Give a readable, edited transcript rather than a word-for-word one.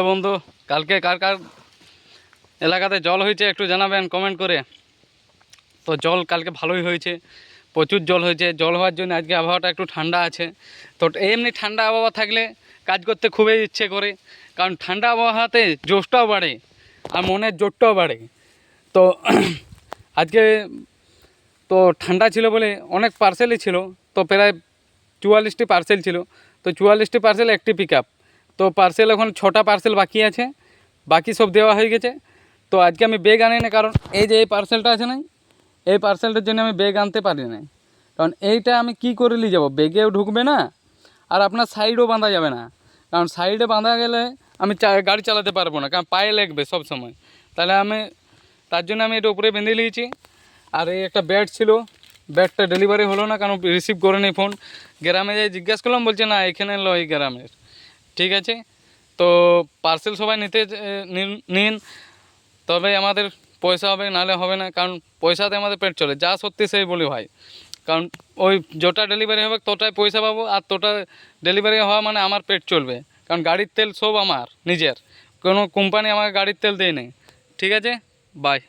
বন্ধু, কালকে কার কার এলাকাতে জল হয়েছে একটু জানাবেন কমেন্ট করে। তো জল কালকে ভালোই হয়েছে, প্রচুর জল হয়েছে। জল হওয়ার জন্য আজকে আবহাওয়াটা একটু ঠান্ডা আছে। তো এমনি ঠান্ডা আবহাওয়া থাকলে কাজ করতে খুবই ইচ্ছে করে, কারণ ঠান্ডা আবহাওয়াতে জোশটাও বাড়ে আর মনের জোরটাও বাড়ে। তো আজকে তো ঠান্ডা ছিল বলে অনেক পার্সেলই ছিল, তো প্রায় 44টি পার্সেল ছিল। তো 44টি পার্সেল একটি পিক আপ। তো পার্সেল এখন 6টা পার্সেল বাকি আছে, বাকি সব দেওয়া হয়ে গেছে। তো আজকে আমি ব্যাগ আনি না, কারণ এই যে এই পার্সেলটা আছে না, এই পার্সেলটার জন্য আমি ব্যাগ আনতে পারি না। কারণ এইটা আমি কি করে নিয়ে যাবো, ব্যাগেও ঢুকবে না আর আপনার সাইডও বাঁধা যাবে না। কারণ সাইডে বাঁধা গেলে আমি গাড়ি চালাতে পারবো না, কারণ পায়ে লাগবে সব সময়। তাহলে তার জন্য আমি এটা উপরে বেঁধে নিয়েছি। আর এই একটা ব্যাট ছিল, ব্যাটটা ডেলিভারি হলো না, কারণ রিসিভ করে নি ফোন। গ্রামে যাই জিজ্ঞাসা করলাম, বলছে না এখানে লয় গ্রামের। ঠিক আছে, তো পার্সেল সবাই নিন, তবে আমাদের পয়সা হবে, নাহলে হবে না। কারণ পয়সাতে আমাদের পেট চলে, যা সত্যি সেই বলি ভাই। কারণ ওই যটা ডেলিভারি হবে তটাই পয়সা পাবো, আর তোটা ডেলিভারি হওয়া মানে আমার পেট চলবে। কারণ গাড়ির তেল সব আমার নিজের, কোনো কোম্পানি আমাকে গাড়ির তেল দেয় নেই। ঠিক আছে, বাই।